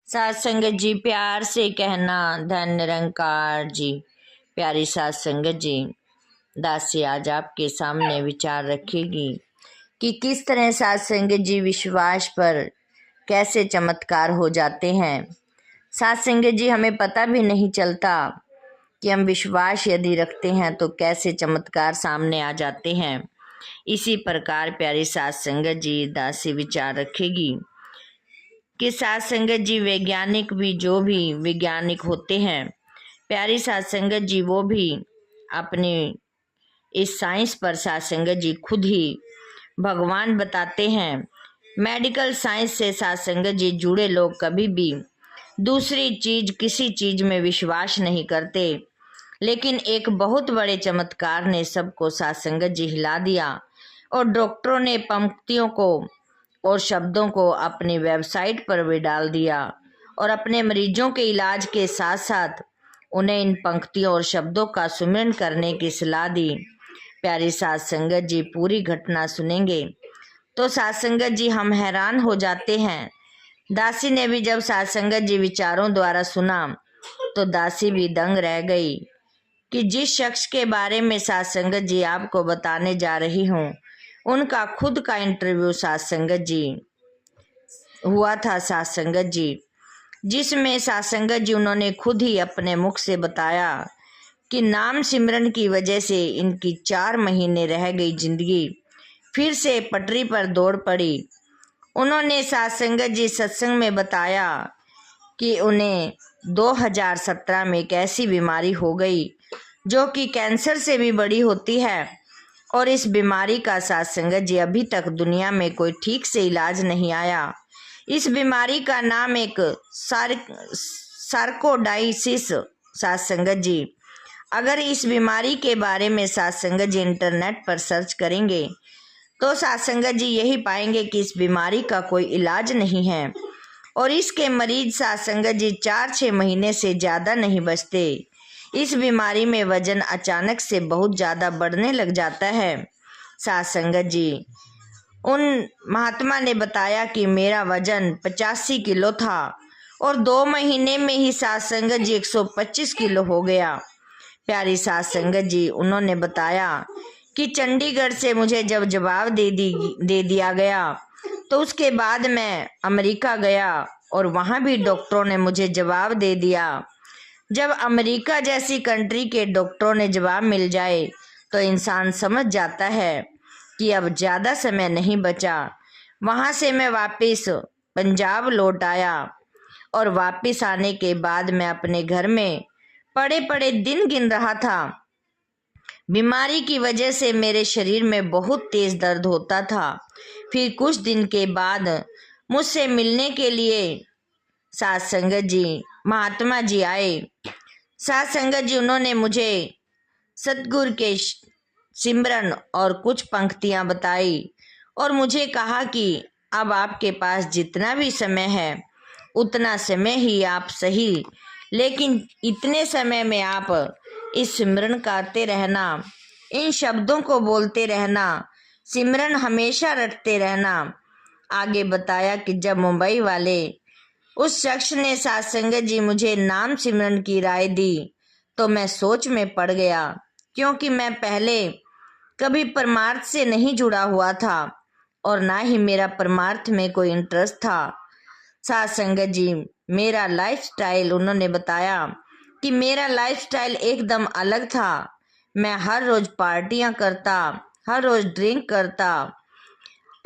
सात संगत जी, प्यार से कहना धन निरंकार जी। प्यारी सात संगत जी, दासी आज आपके सामने विचार रखेगी कि किस तरह सात संगत जी विश्वास पर कैसे चमत्कार हो जाते हैं। सात संगत जी, हमें पता भी नहीं चलता कि हम विश्वास यदि रखते हैं तो कैसे चमत्कार सामने आ जाते हैं। इसी प्रकार प्यारी सात संगत जी दासी विचार रखेगी कि सात संगत जी वैज्ञानिक भी जो भी वैज्ञानिक होते हैं, प्यारी सात संगत जी वो भी अपने इस साइंस पर सात संगत जी खुद ही भगवान बताते हैं। मेडिकल साइंस से सात संगत जी जुड़े लोग कभी भी दूसरी चीज किसी चीज में विश्वास नहीं करते, लेकिन एक बहुत बड़े चमत्कार ने सबको सात संगत जी हिला दिया और डॉक्टरों ने पंक्तियों को और शब्दों को अपनी वेबसाइट पर भी डाल दिया और अपने मरीजों के इलाज के साथ साथ उन्हें इन पंक्तियों और शब्दों का सुमिरन करने की सलाह दी। प्यारी सात संगत जी पूरी घटना सुनेंगे तो सात संगत जी हम हैरान हो जाते हैं। दासी ने भी जब सात संगत जी विचारों द्वारा सुना तो दासी भी दंग रह गई कि जिस शख्स के बारे में सात संगत जी आपको बताने जा रही हूँ उनका खुद का इंटरव्यू सात संगत जी हुआ था। सात संगत जी जिसमें सात संगत जी उन्होंने खुद ही अपने मुख से बताया कि नाम सिमरन की वजह से इनकी 4 महीने रह गई जिंदगी फिर से पटरी पर दौड़ पड़ी। उन्होंने सात संगत जी सत्संग में बताया कि उन्हें 2017 में एक ऐसी बीमारी हो गई जो कि कैंसर से भी बड़ी होती है और इस बीमारी का सात संगत जी अभी तक दुनिया में कोई ठीक से इलाज नहीं आया। इस बीमारी का नाम एक सार्कोडाइसिस। सात संगत जी अगर इस बीमारी के बारे में सात संगत जी इंटरनेट पर सर्च करेंगे तो सात संगत जी यही पाएंगे कि इस बीमारी का कोई इलाज नहीं है और इसके मरीज सात संगत जी 4-6 महीने से ज़्यादा नहीं बचते। इस बीमारी में वजन अचानक से बहुत ज़्यादा बढ़ने लग जाता है। सात संगत जी उन महात्मा ने बताया कि मेरा वजन 85 किलो था और 2 महीने में ही सात संगत जी 125 किलो हो गया। प्यारी सात संगत जी उन्होंने बताया कि चंडीगढ़ से मुझे जब जवाब दे दिया गया तो उसके बाद मैं अमेरिका गया और वहाँ भी डॉक्टरों ने मुझे जवाब दे दिया। जब अमेरिका जैसी कंट्री के डॉक्टरों ने जवाब मिल जाए तो इंसान समझ जाता है कि अब ज़्यादा समय नहीं बचा। वहाँ से मैं वापस पंजाब लौट आया और वापस आने के बाद मैं अपने घर में पड़े पड़े दिन गिन रहा था। बीमारी की वजह से मेरे शरीर में बहुत तेज दर्द होता था। फिर कुछ दिन के बाद मुझसे मिलने के लिए सात संगत जी महात्मा जी आए। सात संगत जी उन्होंने मुझे सतगुरु के सिमरन और कुछ पंक्तियां बताई और मुझे कहा कि अब आपके पास जितना भी समय है उतना समय ही आप सही, लेकिन इतने समय में आप इस सिमरन करते रहना, इन शब्दों को बोलते रहना, सिमरन हमेशा रटते रहना। आगे बताया कि जब मुंबई वाले उस शख्स ने सात संगत जी मुझे नाम सिमरन की राय दी तो मैं सोच में पड़ गया, क्योंकि मैं पहले कभी परमार्थ से नहीं जुड़ा हुआ था और ना ही मेरा परमार्थ में कोई इंटरेस्ट था। सात संगत जी मेरा लाइफस्टाइल उन्होंने बताया कि मेरा लाइफस्टाइल एकदम अलग था। मैं हर रोज पार्टियां करता, हर रोज ड्रिंक करता।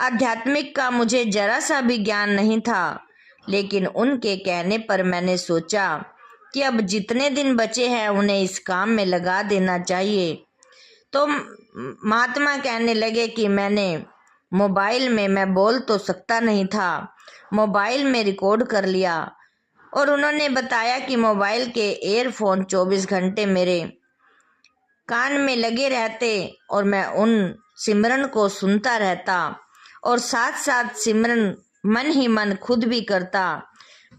आध्यात्मिक का मुझे जरा सा भी ज्ञान नहीं था, लेकिन उनके कहने पर मैंने सोचा कि अब जितने दिन बचे हैं उन्हें इस काम में लगा देना चाहिए। तो महात्मा कहने लगे कि मैंने मोबाइल में, मैं बोल तो सकता नहीं था, मोबाइल में रिकॉर्ड कर लिया और उन्होंने बताया कि मोबाइल के एयरफोन 24 घंटे मेरे कान में लगे रहते और मैं उन सिमरन को सुनता रहता और साथ साथ सिमरन मन ही मन खुद भी करता।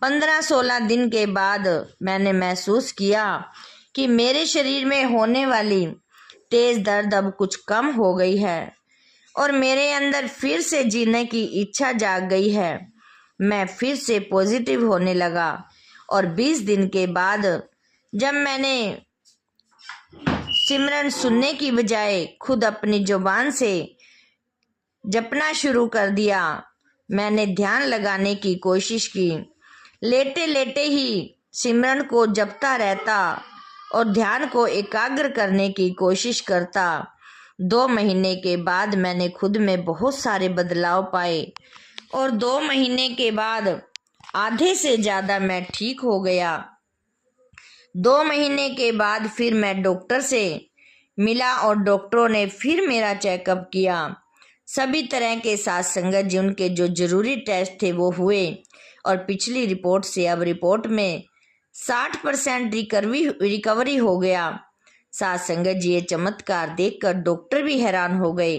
15-16 दिन के बाद मैंने महसूस किया कि मेरे शरीर में होने वाली तेज दर्द अब कुछ कम हो गई है और मेरे अंदर फिर से जीने की इच्छा जाग गई है। मैं फिर से पॉजिटिव होने लगा और 20 दिन के बाद जब मैंने सिमरन सुनने की बजाय खुद अपनी जुबान से जपना शुरू कर दिया, मैंने ध्यान लगाने की कोशिश की। लेटे लेटे ही सिमरन को जपता रहता और ध्यान को एकाग्र करने की कोशिश करता। 2 महीने के बाद मैंने खुद में बहुत सारे बदलाव पाए और 2 महीने के बाद आधे से ज़्यादा मैं ठीक हो गया। 2 महीने के बाद फिर मैं डॉक्टर से मिला और डॉक्टरों ने फिर मेरा चेकअप किया। सभी तरह के साथ संगत जी उनके जो जरूरी टेस्ट थे वो हुए और पिछली रिपोर्ट से अब रिपोर्ट में 60% रिकवरी हो गया। साथ संगत जी ये चमत्कार देखकर डॉक्टर भी हैरान हो गए।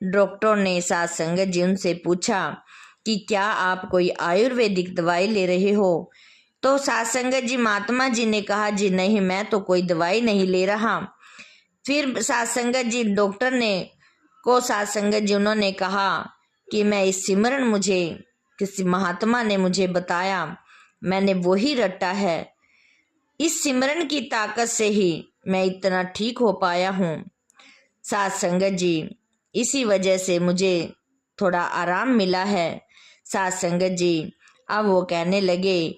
डॉक्टरों ने साथ संगत जी उनसे पूछा कि क्या आप कोई आयुर्वेदिक दवाई ले रहे हो? तो साथ संगत जी महात्मा जी ने कहा, जी नहीं, मैं तो कोई दवाई नहीं ले रहा। फिर साथ संगत जी डॉक्टर ने को साथ संगत जी उन्होंने कहा कि मैं इस सिमरन मुझे किसी महात्मा ने मुझे बताया, मैंने वही रटा है। इस सिमरन की ताकत से ही मैं इतना ठीक हो पाया हूँ। साथ संगत जी इसी वजह से मुझे थोड़ा आराम मिला है। साथ संगत जी अब वो कहने लगे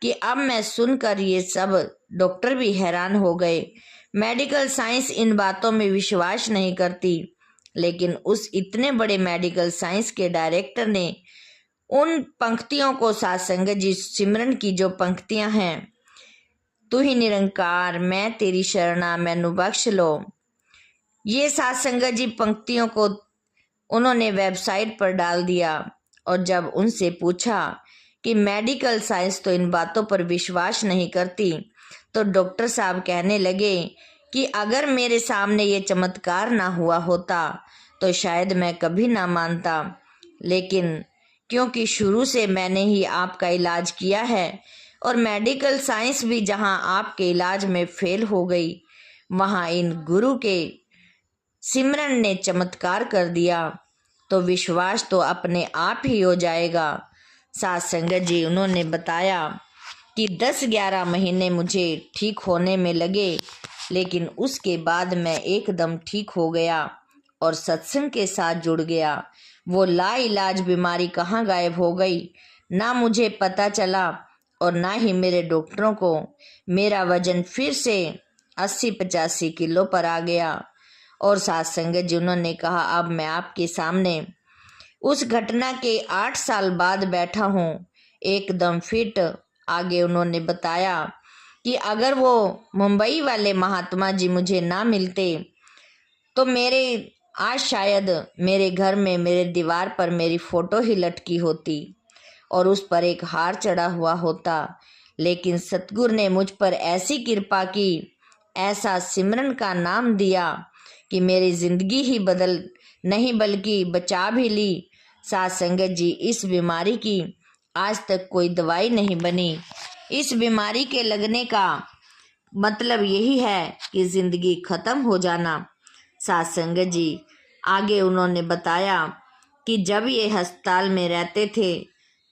कि अब मैं सुनकर ये सब डॉक्टर भी हैरान हो गए। मेडिकल साइंस इन बातों में विश्वास नहीं करती, लेकिन उस इतने बड़े मेडिकल साइंस के डायरेक्टर ने उन पंक्तियों को साथ संगत जी सिमरन की जो पंक्तियां हैं, तू ही निरंकार मैं तेरी शरणा मैनू बख्श लो, ये साथ संगत जी पंक्तियों को उन्होंने वेबसाइट पर डाल दिया। और जब उनसे पूछा कि मेडिकल साइंस तो इन बातों पर विश्वास नहीं करती, तो डॉक्टर साहब कहने लगे कि अगर मेरे सामने ये चमत्कार ना हुआ होता तो शायद मैं कभी ना मानता, लेकिन क्योंकि शुरू से मैंने ही आपका इलाज किया है और मेडिकल साइंस भी जहां आपके इलाज में फेल हो गई, वहां इन गुरु के सिमरन ने चमत्कार कर दिया, तो विश्वास तो अपने आप ही हो जाएगा। साथ संगत जी उन्होंने बताया कि 10-11 महीने मुझे ठीक होने में लगे, लेकिन उसके बाद मैं एकदम ठीक हो गया और सत्संग के साथ जुड़ गया। वो लाइलाज बीमारी कहाँ गायब हो गई ना मुझे पता चला और ना ही मेरे डॉक्टरों को। मेरा वजन फिर से 80-85 किलो पर आ गया। और साथ संगत जी उन्होंने कहा, अब मैं आपके सामने उस घटना के 8 साल बाद बैठा हूँ, एकदम फिट। आगे उन्होंने बताया कि अगर वो मुंबई वाले महात्मा जी मुझे ना मिलते तो मेरे आज शायद मेरे घर में मेरे दीवार पर मेरी फोटो ही लटकी होती और उस पर एक हार चढ़ा हुआ होता, लेकिन सतगुरु ने मुझ पर ऐसी कृपा की, ऐसा सिमरन का नाम दिया कि मेरी जिंदगी ही बदल नहीं बल्कि बचा भी ली। साथ संगत जी इस बीमारी की आज तक कोई दवाई नहीं बनी। इस बीमारी के लगने का मतलब यही है कि जिंदगी खत्म हो जाना। साथ संगत जी आगे उन्होंने बताया कि जब ये अस्पताल में रहते थे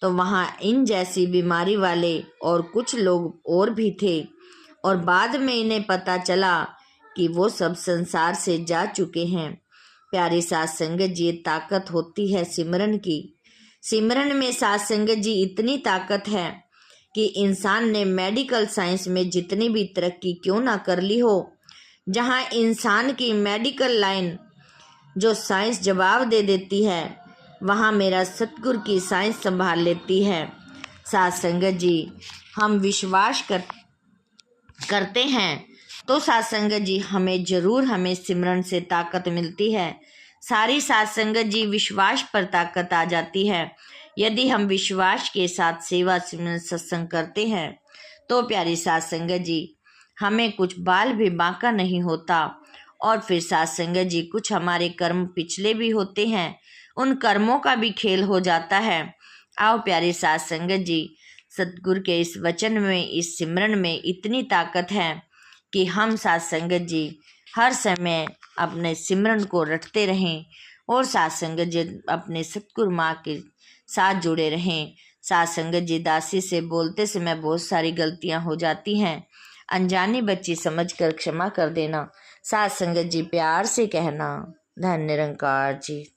तो वहाँ इन जैसी बीमारी वाले और कुछ लोग और भी थे और बाद में इन्हें पता चला कि वो सब संसार से जा चुके हैं। प्यारी साथ संगत जी ताकत होती है सिमरन की। सिमरन में साथ संगत जी इतनी ताकत है कि इंसान ने मेडिकल साइंस में जितनी भी तरक्की क्यों ना कर ली हो, जहां इंसान की मेडिकल लाइन जो साइंस जवाब दे देती है, वहां मेरा सतगुरु की साइंस संभाल लेती है। साथ संगत जी हम विश्वास करते हैं तो साथ संगत जी हमें सिमरन से ताकत मिलती है। सारी साथ संगत जी विश्वास पर ताकत आ जाती है। यदि हम विश्वास के साथ सेवा सिमरन सत्संग करते हैं तो प्यारी साथ संगत जी हमें कुछ बाल भी बांका नहीं होता। और फिर साथ संगत जी कुछ हमारे कर्म पिछले भी होते हैं, उन कर्मों का भी खेल हो जाता है। आओ प्यारी साथ संगत जी सतगुरु के इस वचन में, इस सिमरन में इतनी ताकत है कि हम साथ संगत जी हर समय अपने सिमरन को रटते रहें और साथ संगत जी अपने सतगुरु माँ के साथ जुड़े रहें। साथ संगत जी, दासी से बोलते समय बहुत सारी गलतियां हो जाती हैं, अनजानी बच्ची समझकर क्षमा कर देना। साथ संगत जी, प्यार से कहना। धन्य निरंकार जी।